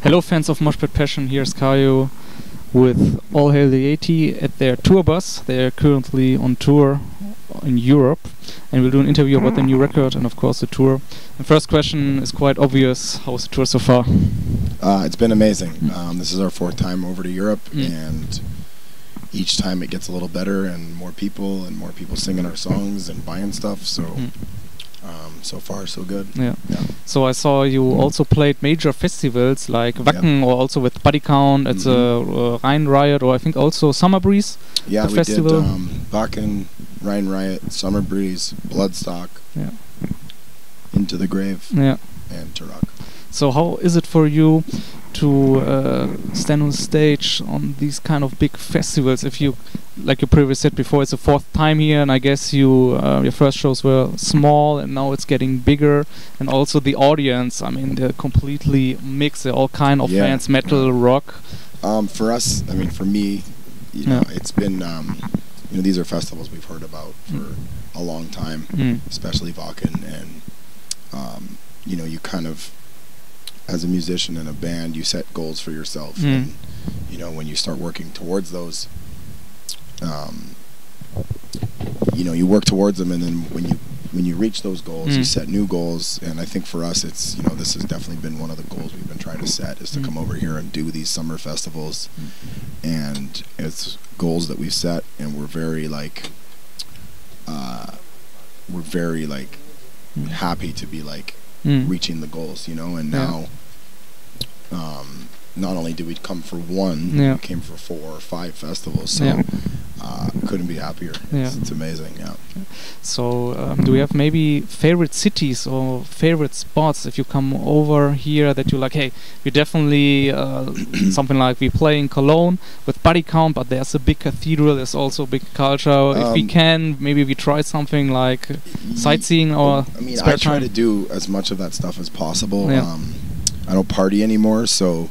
Hello fans of Moshpit Passion, here's Kayo with All Hail the Yeti at their tour bus. They're currently on tour in Europe and we'll do an interview about the new record and of course the tour. The first question is quite obvious, how's the tour so far? It's been amazing. This is our fourth time over to Europe and each time it gets a little better and more people singing our songs and buying stuff, so so far so good. Yeah. So I saw you also played major festivals like Wacken or also with Body Count. It's a Rhine Riot, or I think also Summer Breeze. Yeah, we festival. did Wacken, Rhine Riot, Summer Breeze, Bloodstock, Into the Grave, and Turok. So how is it for you to stand on stage on these kind of big festivals? If you, like you previously said before, it's the fourth time here, and I guess you your first shows were small, and now it's getting bigger. And also the audience, I mean, they're completely mixed. They're all kind of fans, metal, rock. For us, I mean, for me, you know, it's been, you know, these are festivals we've heard about for a long time, especially Wacken, and you know, you kind of, as a musician in a band, you set goals for yourself, and you know, when you start working towards those, you know, you work towards them, and then when you reach those goals, you set new goals. And I think for us, it's, you know, this has definitely been one of the goals we've been trying to set, is to come over here and do these summer festivals, and it's goals that we've set, and we're very like happy to be like reaching the goals, you know. And now not only did we come for one, we came for 4 or 5 festivals, so couldn't be happier. It's amazing. So do we have maybe favorite cities or favorite spots if you come over here that you like, hey, we definitely something like we play in Cologne with Body Count, but there's a big cathedral, there's also a big culture. If we can, maybe we try something like sightseeing, or I mean, I try to do as much of that stuff as possible. I don't party anymore, so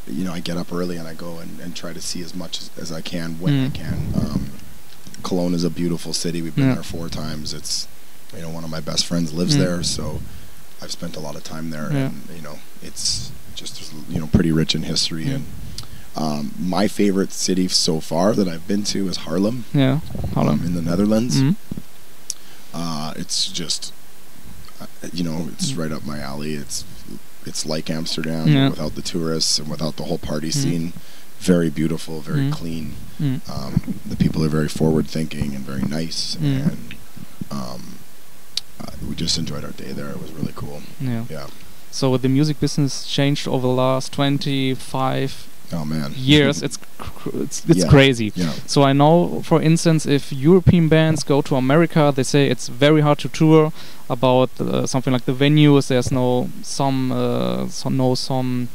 you know, I get up early and I go and try to see as much as I can when I can. Cologne is a beautiful city. We've been there 4 times. It's, you know, one of my best friends lives there, so I've spent a lot of time there, and you know, it's just, you know, pretty rich in history. And my favorite city so far that I've been to is Haarlem. Haarlem in the Netherlands. It's just, you know, it's right up my alley. It's like Amsterdam without the tourists and without the whole party scene. Very beautiful, very clean. The people are very forward-thinking and very nice, and we just enjoyed our day there. It was really cool. So the music business changed over the last 25 years. It's crazy. So I know, for instance, if European bands go to America, they say it's very hard to tour, about something like the venues. There's no some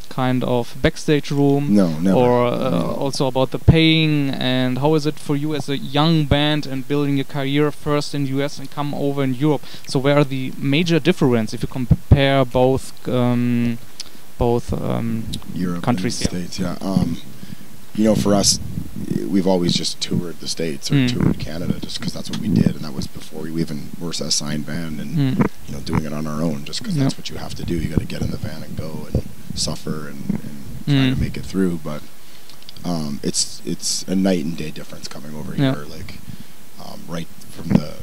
kind of backstage room. Never. Or also about the paying. And how is it for you as a young band and building a career first in US and come over in Europe? So where are the major difference if you compare both Europe countries? And States, you know, for us, we've always just toured the States or toured Canada, just because that's what we did, and that was before we even were a signed band, and you know, doing it on our own, just because that's what you have to do. You got to get in the van and go and suffer and try to make it through. But it's a night and day difference coming over here, like right from the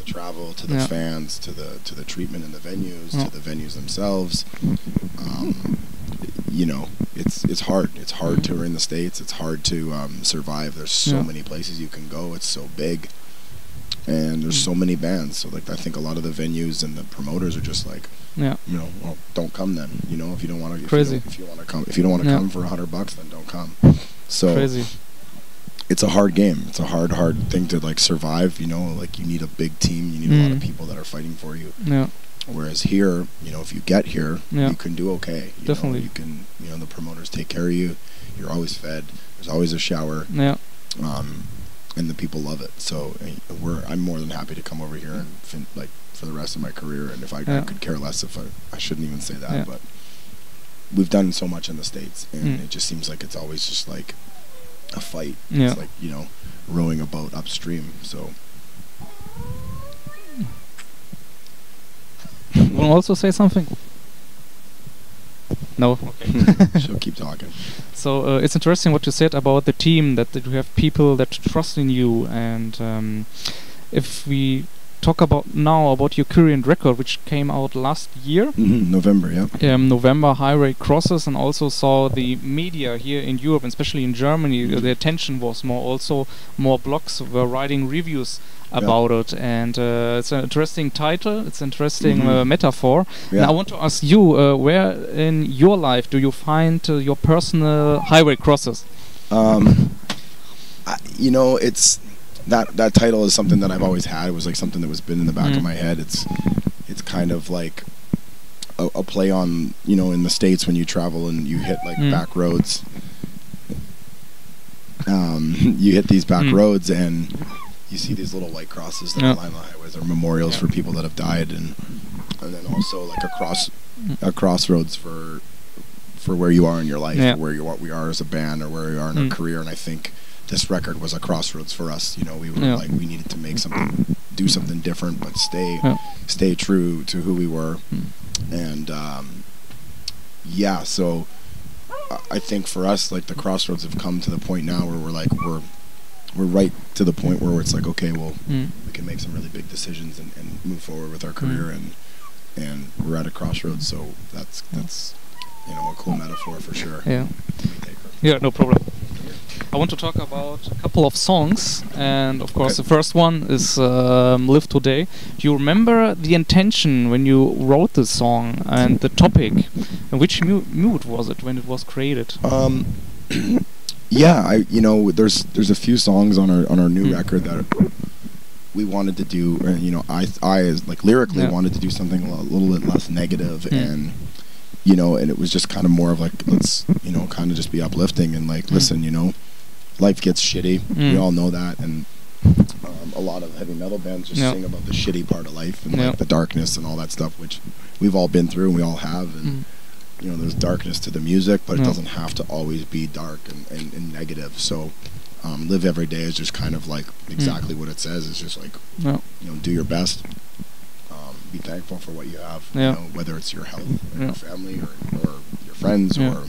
travel to the fans to the treatment in the venues to the venues themselves. You know, it's hard. It's hard to in the States. It's hard to survive. There's so many places you can go. It's so big, and there's so many bands. So like, I think a lot of the venues and the promoters are just like, you know, well, don't come then. You know, if you don't want to, if you don't want to come for $100, then don't come. So it's a hard game. It's a hard thing to like survive. You know, like you need a big team. You need a lot of people that are fighting for you. Whereas here, you know, if you get here, you can do okay. You know, you can, you know, the promoters take care of you. You're always fed. There's always a shower. And the people love it. So I'm more than happy to come over here and like for the rest of my career. And if I could care less if I shouldn't even say that, but we've done so much in the States, and it just seems like it's always just like a fight. It's like, you know, rowing a boat upstream. So. Want to also say something? No. Okay. She'll keep talking. So it's interesting what you said about the team, that you have people that trust in you, and if we talk about now about your current record, which came out last year, November, yeah. November, Highway Crosses, and also saw the media here in Europe, and especially in Germany, the attention was more. Also, more blogs were writing reviews about it, and it's an interesting title. It's an interesting metaphor. Yeah. And I want to ask you, where in your life do you find your personal highway crosses? You know, it's. That title is something that I've always had. It was like something that was been in the back of my head. It's kind of like a play on, you know, in the States when you travel and you hit like back roads. You hit these back roads and you see these little white crosses that line the highways, or memorials for people that have died, and then also like a crossroads for where you are in your life, or where we are as a band, or where we are in our career. And I think this record was a crossroads for us. You know, we were like, we needed to make something, do something different, but stay true to who we were. And so I think for us, like, the crossroads have come to the point now where we're like, we're right to the point where it's like, okay, well, we can make some really big decisions and move forward with our career, and we're at a crossroads. So that's you know, a cool metaphor for sure. Yeah, no problem. I want to talk about a couple of songs, and of course the first one is Live Today. Do you remember the intention when you wrote the song and the topic? And which mood was it when it was created? Yeah, you know, there's a few songs on our new record that we wanted to do. You know, I like lyrically wanted to do something a little bit less negative, and you know, and it was just kind of more of like, let's, you know, kind of just be uplifting and like, listen, you know, life gets shitty. We all know that, and a lot of heavy metal bands just sing about the shitty part of life and like the darkness and all that stuff, which we've all been through and we all have. And you know, there's darkness to the music, but it doesn't have to always be dark and negative. So Live Every Day is just kind of like exactly what it says. It's just like, you know, do your best. Be thankful for what you have, you know, whether it's your health or your family or your friends, or,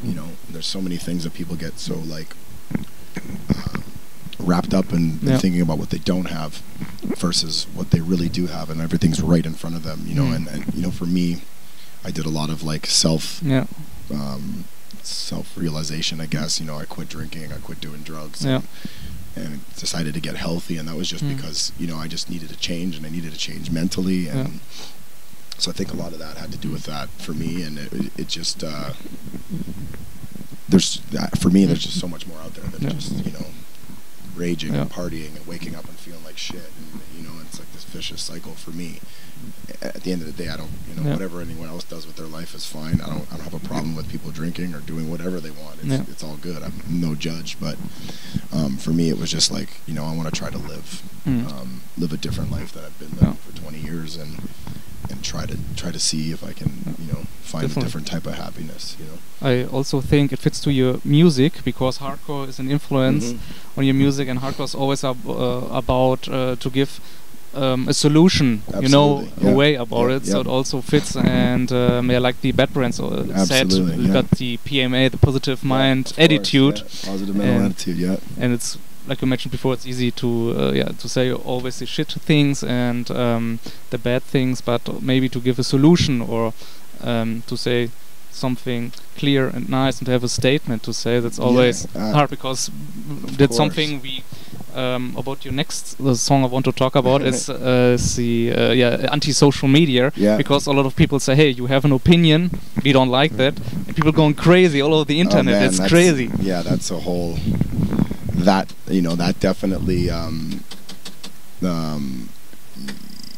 you know, there's so many things that people get so like wrapped up in thinking about what they don't have versus what they really do have, and everything's right in front of them, you know. And you know, for me, I did a lot of like self-realization, I guess. You know, I quit drinking, I quit doing drugs, and decided to get healthy, and that was just because, you know, I just needed to change, and I needed to change mentally, and so I think a lot of that had to do with that for me. And it just for me there's just so much more out there than just, you know, raging and partying and waking up and feeling like shit, and you know, it's like this vicious cycle for me. At the end of the day, I don't, you know, whatever anyone else does with their life is fine. I don't have a problem with people drinking or doing whatever they want. It's all good. I'm no judge. But for me, it was just like, you know, I want to try to live a different life that I've been living for 20 years, and try to see if I can, you know, find a different type of happiness, you know. I also think it fits to your music, because hardcore is an influence on your music, and hardcore is always about to give a solution, you know, a way about it. So it also fits, and like the Bad Brands said, we got the PMA, the positive mind attitude, positive mental attitude, and it's like you mentioned before, it's easy to say always the shit things and the bad things, but maybe to give a solution, or to say something clear and nice, and to have a statement to say. That's always hard, because that's something we about your next song I want to talk about is the anti-social media, because a lot of people say, hey, you have an opinion, we don't like that, and people going crazy all over the internet. It's crazy. Yeah, that's a whole, that, you know, that definitely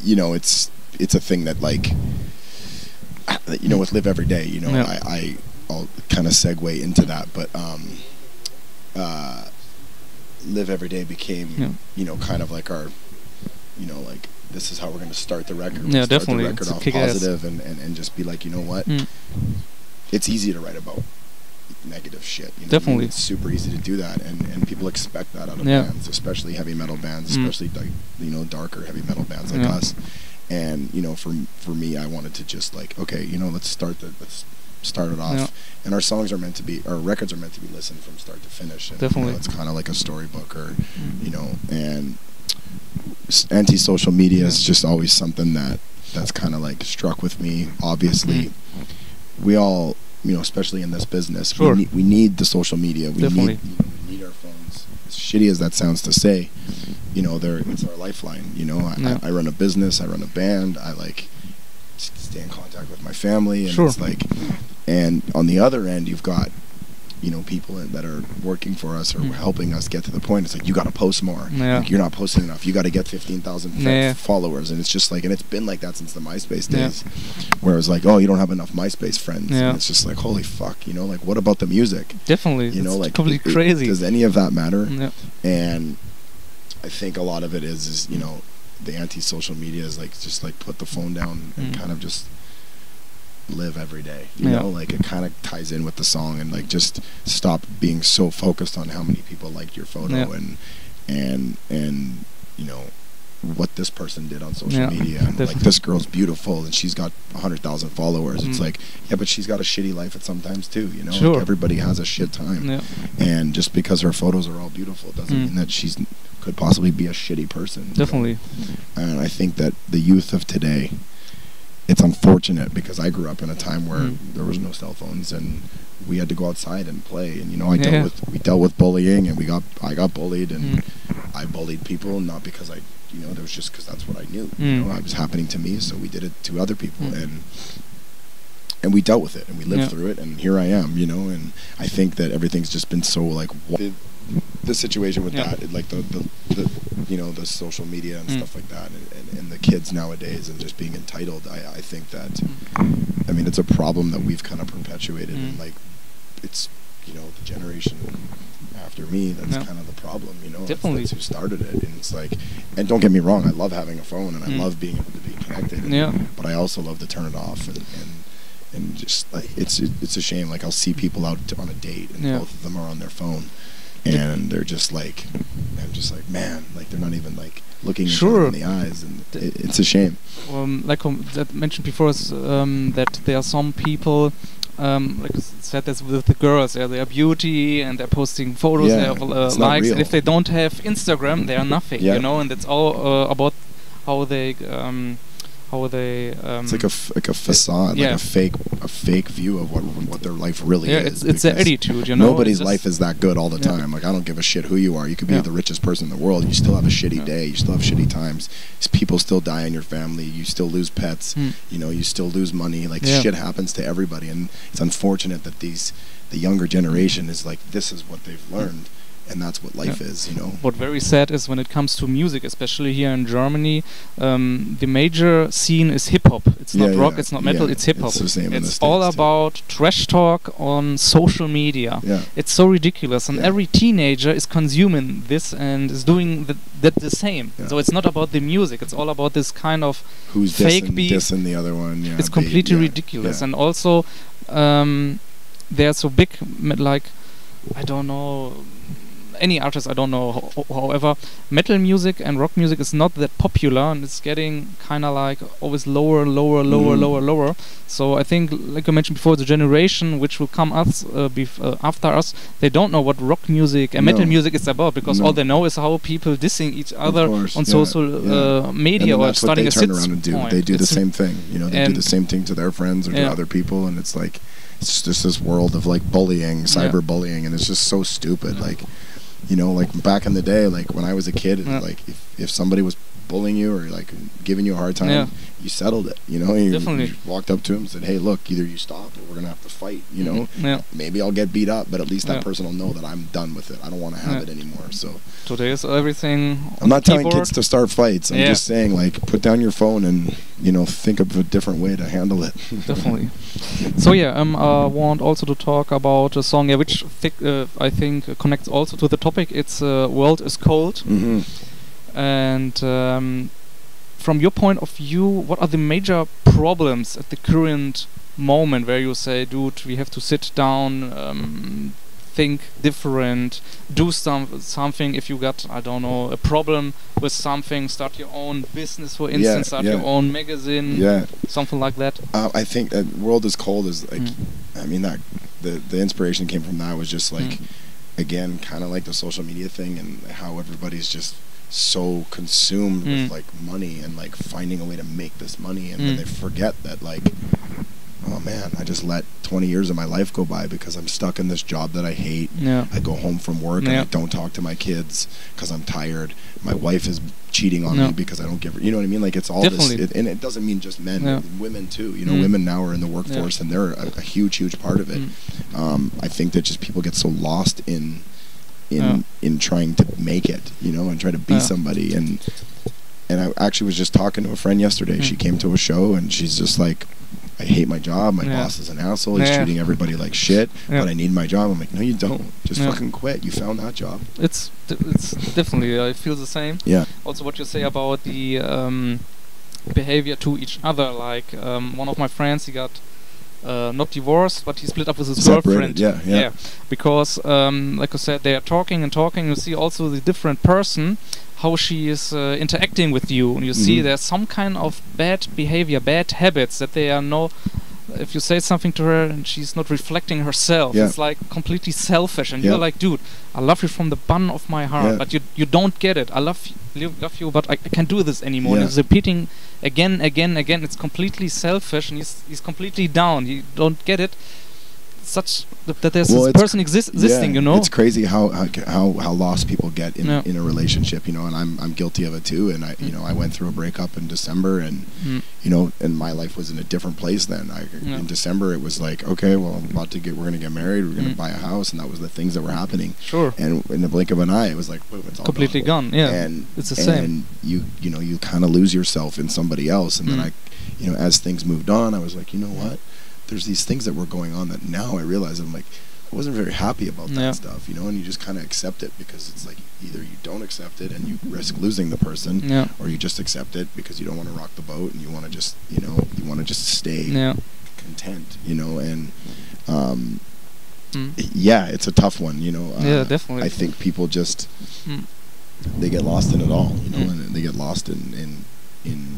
you know, it's a thing that, like, you know, with Live Every Day, you know, I'll kind of segue into that, but Live Every Day became, you know, kind of like our, you know, like, this is how we're going to start the record. Yeah, definitely. Start the record off positive, and just be like, you know what, it's easy to write about negative shit, you know. Definitely. It's super easy to do that, and people expect that out of bands, especially heavy metal bands, especially like, you know, darker heavy metal bands like us. And you know, for me, I wanted to just like, okay, you know, let's start it off. Yeah. And our songs are meant to be, our records are meant to be listened from start to finish. And, Definitely. you know, it's kind of like a storybook, or you know, and anti-social media is just always something that's kind of like struck with me. Obviously, we all, you know, especially in this business, Sure. we need the social media. We Definitely. need our phones. As shitty as that sounds to say, you know, it's our lifeline. You know, I run a business, I run a band, I like stay in contact with my family, and Sure. it's like, and on the other end, you've got, you know, people that are working for us or helping us get to the point. It's like, you got to post more. Yeah. Like, you're not posting enough. You got to get 15,000 followers, and it's just like, and it's been like that since the MySpace days, where it was like, oh, you don't have enough MySpace friends, and it's just like, holy fuck, you know, like, what about the music? Definitely. You know, like, completely crazy. Does any of that matter? Yeah. And I think a lot of it is you know, the anti-social media is like, just like put the phone down and kind of just live every day, you know, like it kind of ties in with the song, and like just stop being so focused on how many people liked your photo and you know, what this person did on social media, and like, this girl's beautiful and she's got 100,000 followers. It's like, yeah, but she's got a shitty life at sometimes too, you know. Sure. Like, everybody has a shit time, and just because her photos are all beautiful doesn't mean that she's could possibly be a shitty person. Definitely. And I think that the youth of today, it's unfortunate, because I grew up in a time where there was no cell phones, and we had to go outside and play. And you know, we dealt with bullying, and I got bullied, and I bullied people, not because you know, it was just because that's what I knew. You know, it was happening to me, so we did it to other people, and we dealt with it, and we lived through it, and here I am, you know. And I think that everything's just been so like the situation with that, like the you know, the social media and stuff like that, and the kids nowadays, and just being entitled. I think that, I mean, it's a problem that we've kind of perpetuated, and like, it's, you know, the generation after me that's kind of the problem, you know. Definitely. That's who started it. And it's like, and don't get me wrong, I love having a phone, and I love being able to be connected, but I also love to turn it off, and just like, it's a shame. Like, I'll see people out on a date, and both of them are on their phone, and they're just like, I'm just like, man, like, they're not even like looking each other in the eyes, and it's a shame. Like that mentioned before, is that there are some people, like I said, this with the girls, they are beauty, and they're posting photos, they have likes, and if they don't have Instagram, they are nothing, you know. And it's all about how they it's like a facade, like a fake view of what their life really is. It's their attitude, you know. Nobody's life is that good all the time. Like, I don't give a shit who you are. You could be the richest person in the world, you still have a shitty day, you still have shitty times. People still die in your family, you still lose pets, you know, you still lose money. Like, shit happens to everybody, and it's unfortunate that the younger generation is like, this is what they've learned. And that's what life is, you know. What very sad is, when it comes to music, especially here in Germany, the major scene is hip-hop. It's not rock, it's not metal, it's hip-hop. It's the same in the States all about trash talk on social media. It's so ridiculous, and every teenager is consuming this and is doing the same. So it's not about the music, it's all about this kind of fake beat. Dissing the other one. It's completely ridiculous. And also, they're so big, like, I don't know, any artist, I don't know. However, metal music and rock music is not that popular, and it's getting kind of like always lower. So I think, like I mentioned before, the generation which will come after us, they don't know what rock music and metal music is about, because all they know is how people dissing each other on social media, or starting a shitstorm. They do the same thing, you know. They do the same thing to their friends or to other people, and it's like, it's just this world of like bullying, cyberbullying, and it's just so stupid. Like, you know, like back in the day, like when I was a kid, like if somebody was bullying you or like giving you a hard time, you settled it, you know. You walked up to him and said, hey, look, either you stop or we're gonna have to fight, you know. Maybe I'll get beat up, but at least that person will know that I'm done with it. I don't want to have it anymore. So today is everything I'm not telling kids to start fights. I'm just saying, like, put down your phone and, you know, think of a different way to handle it. Definitely. So I want also to talk about a song which I think connects also to the topic. It's World is Cold. And from your point of view, what are the major problems at the current moment where you say, dude, we have to sit down, think different, do something. If you got, I don't know, a problem with something, start your own business, for instance, start your own magazine, something like that. I think that World is Cold is like, I mean, that the inspiration came from that was just like, again, kind of like the social media thing and how everybody's just so consumed with like money and like finding a way to make this money, and then they forget that like, oh man, I just let 20 years of my life go by because I'm stuck in this job that I hate. I go home from work and I don't talk to my kids because I'm tired. My wife is cheating on me because I don't give her, you know what I mean? Like it's all this, and it doesn't mean just men, women too. You know, women now are in the workforce and they're a huge part of it. I think that just people get so lost in trying to make it, you know, and try to be somebody. And I actually was just talking to a friend yesterday. She came to a show and she's just like, I hate my job. My boss is an asshole. He's treating everybody like shit. But I need my job. I'm like, no, you don't. Just fucking quit. You found that job. It's definitely. I feel the same. Yeah. Also, what you say about the behavior to each other. Like one of my friends, he got not divorced, but he split up with his girlfriend. Yeah. Because, like I said, they are talking and talking. You see also the different person, how she is interacting with you, and you see there's some kind of bad behavior, bad habits that they are if you say something to her and she's not reflecting herself, it's like completely selfish, and you're like, dude, I love you from the bottom of my heart, but you don't get it. I love you, but I can't do this anymore. And he's repeating again. It's completely selfish, and he's completely down. You don't get it. Such that there's this person existing, you know. It's crazy how lost people get in a relationship, you know. And I'm guilty of it too. And I went through a breakup in December, and you know, and my life was in a different place then. In December, it was like, okay, well, we're gonna get married, we're gonna buy a house, and that was the things that were happening. Sure. And in the blink of an eye, it was like, boom, it's all completely gone. Yeah. And it's the same. And you know, you kind of lose yourself in somebody else. And then you know, as things moved on, I was like, you know what? There's these things that were going on that now I realize I'm like, I wasn't very happy about that stuff, you know, and you just kind of accept it because it's like either you don't accept it and you risk losing the person, or you just accept it because you don't want to rock the boat and you want to just, you know, you want to just stay content, you know, and it's a tough one, you know. Definitely. I think people just they get lost in it all, you know, and they get lost in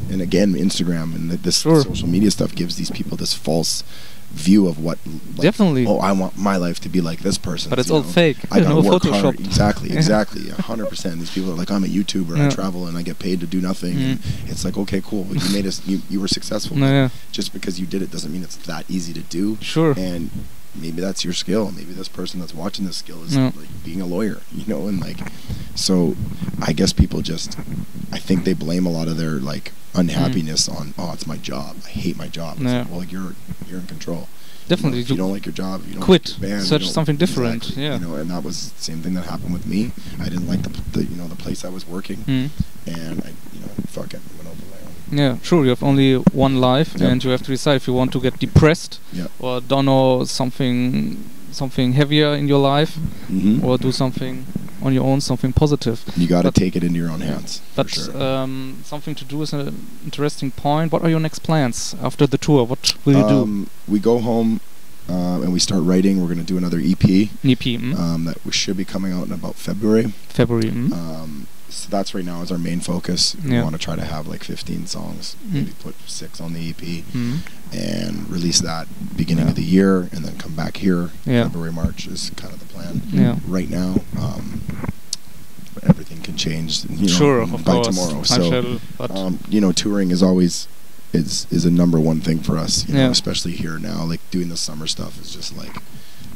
and again, Instagram and this social media stuff gives these people this false view of what, like, definitely. Oh, I want my life to be like this person. But it's all fake. I gotta work Photoshop. hard. Exactly, 100%. These people are like, I'm a YouTuber, I travel and I get paid to do nothing. And it's like, okay, cool, but you made us, you were successful. Just because you did it doesn't mean it's that easy to do. Sure. And maybe that's your skill. Maybe this person that's watching this skill is like being a lawyer, you know, and like, so I guess people just, I think they blame a lot of their like unhappiness on, oh, it's my job. I hate my job. It's like, well, you're in control. Definitely. You know, if you don't like your job, you don't quit. Like your band, search something different. Exactly, Yeah. You know, and that was the same thing that happened with me. I didn't like the you know, the place I was working, and I, you know, fuck it, went over my own. Yeah, sure. You have only one life, and you have to decide if you want to get depressed or don't know something heavier in your life, or do something on your own, something positive. You got to take it into your own hands. But something to do is an interesting point. What are your next plans after the tour? What will you do? We go home and we start writing. We're going to do another EP. That should be coming out in about February. So that's right now is our main focus. We want to try to have like 15 songs, maybe put 6 on the EP, and release that beginning of the year, and then come back here. February, March is kind of the plan. Right now, everything can change, you know, by tomorrow. So, you know, touring is always is a number one thing for us. You know, especially here now. Like doing the summer stuff is just like.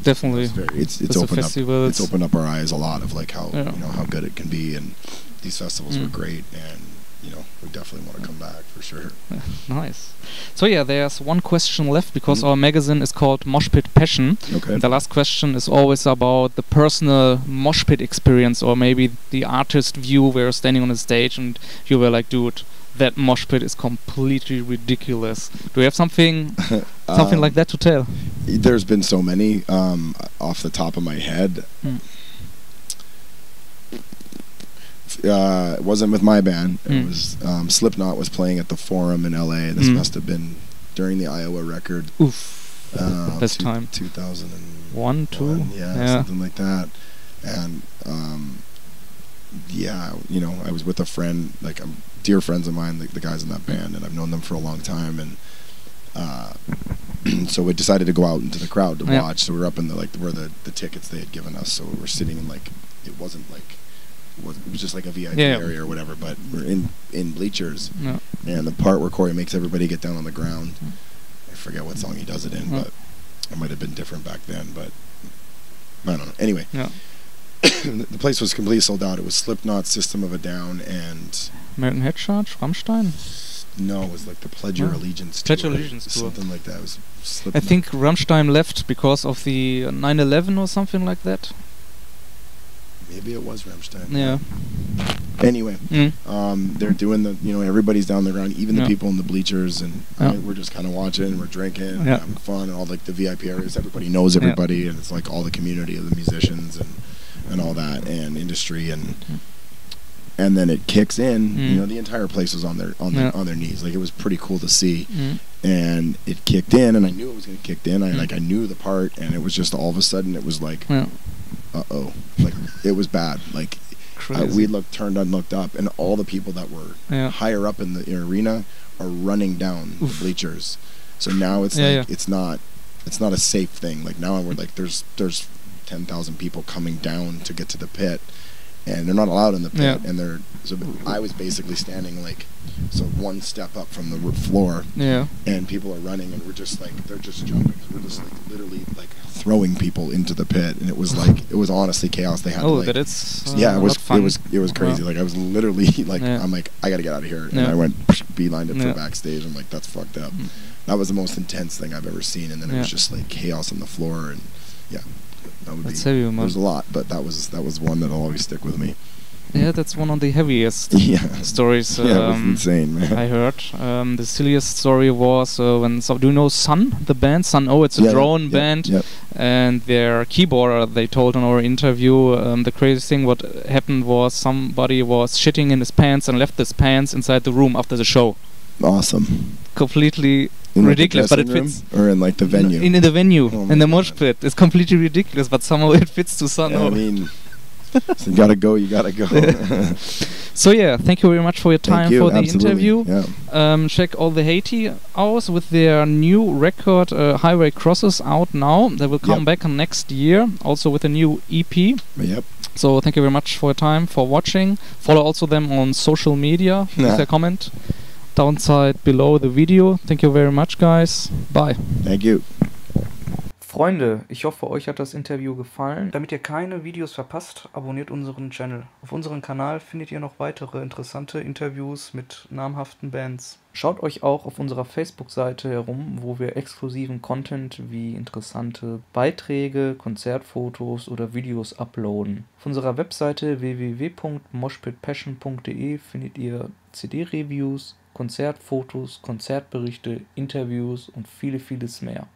Definitely, it's opened up our eyes a lot of like how you know how good it can be, and these festivals were great, and you know we definitely want to come back for sure. Nice. So yeah, there's one question left because our magazine is called Moshpit Passion. Okay. And the last question is always about the personal mosh pit experience, or maybe the artist view where you're standing on a stage and you were like, dude, that mosh pit is completely ridiculous. Do you have something like that to tell? There's been so many off the top of my head. It wasn't with my band. It was Slipknot was playing at the Forum in LA. This must have been during the Iowa record. This time 2001, 2, yeah, something like that. And yeah, you know, I was with a friend, like dear friends of mine, like the guys in that band, and I've known them for a long time, and so we decided to go out into the crowd to watch. So we were up in the where the tickets they had given us. So we were sitting in it was just like a VIP area or whatever, but we're in bleachers, and the part where Corey makes everybody get down on the ground. I forget what song he does it in, but it might have been different back then. But I don't know. Anyway, the place was completely sold out. It was Slipknot, System of a Down, and American Head Charge, Rammstein. No, it was like the Pledge Your Allegiance tour. Something like that. It was I think Rammstein left because of the 9/11 or something like that. Maybe it was Rammstein. Yeah. Anyway, they're doing everybody's down the ground, even the people in the bleachers, and we're just kind of watching, we're drinking, and having fun, and all like the VIP areas, everybody knows everybody, and it's like all the community of the musicians and all that, and industry, and then it kicks in. You know, the entire place was on their knees. Like, it was pretty cool to see, and it kicked in, and I knew it was going to kick in. I knew the part, and it was just all of a sudden it was like, uh-oh, like it was bad. Like we turned and looked up, and all the people that were higher up in the arena are running down the bleachers. So now it's it's not a safe thing. Like, now we're like there's 10,000 people coming down to get to the pit, and they're not allowed in the pit, and I was basically standing one step up from the floor, and people are running, and we're just like, they're just jumping, we're just like literally like throwing people into the pit, and it was honestly chaos. They had it was crazy. Like, I was literally like, I'm like, I gotta get out of here, and I went beelined it for backstage. I'm like, that's fucked up. That was the most intense thing I've ever seen, and then it was just like chaos on the floor, and that would heavy, there's a lot, but that was one that'll always stick with me. Yeah, that's one of the heaviest stories. It was insane, man. I heard. The silliest story was when do you know Sun, the band Sun? Oh, it's a drone band, and their keyboarder, they told in our interview, the craziest thing what happened was somebody was shitting in his pants and left his pants inside the room after the show. Awesome. Completely in ridiculous, but it fits. Or in like the venue? In the venue, in the Mosh Pit. It's completely ridiculous, but somehow it fits to Sun. I mean, so you gotta go. So thank you very much for your time for the interview. Yeah. Check all the AHTY out with their new record, Highway Crosses, out now. They will come back next year, also with a new EP. Yep. So thank you very much for your time, for watching. Follow also them on social media with a comment downside below the video. Thank you very much, guys. Bye. Thank you. Freunde, ich hoffe, euch hat das Interview gefallen. Damit ihr keine Videos verpasst, abonniert unseren Channel. Auf unserem Kanal findet ihr noch weitere interessante Interviews mit namhaften Bands. Schaut euch auch auf unserer Facebook-Seite herum, wo wir exklusiven Content wie interessante Beiträge, Konzertfotos oder Videos uploaden. Auf unserer Webseite www.moshpitpassion.de findet ihr CD-Reviews, Konzertfotos, Konzertberichte, Interviews und vieles mehr.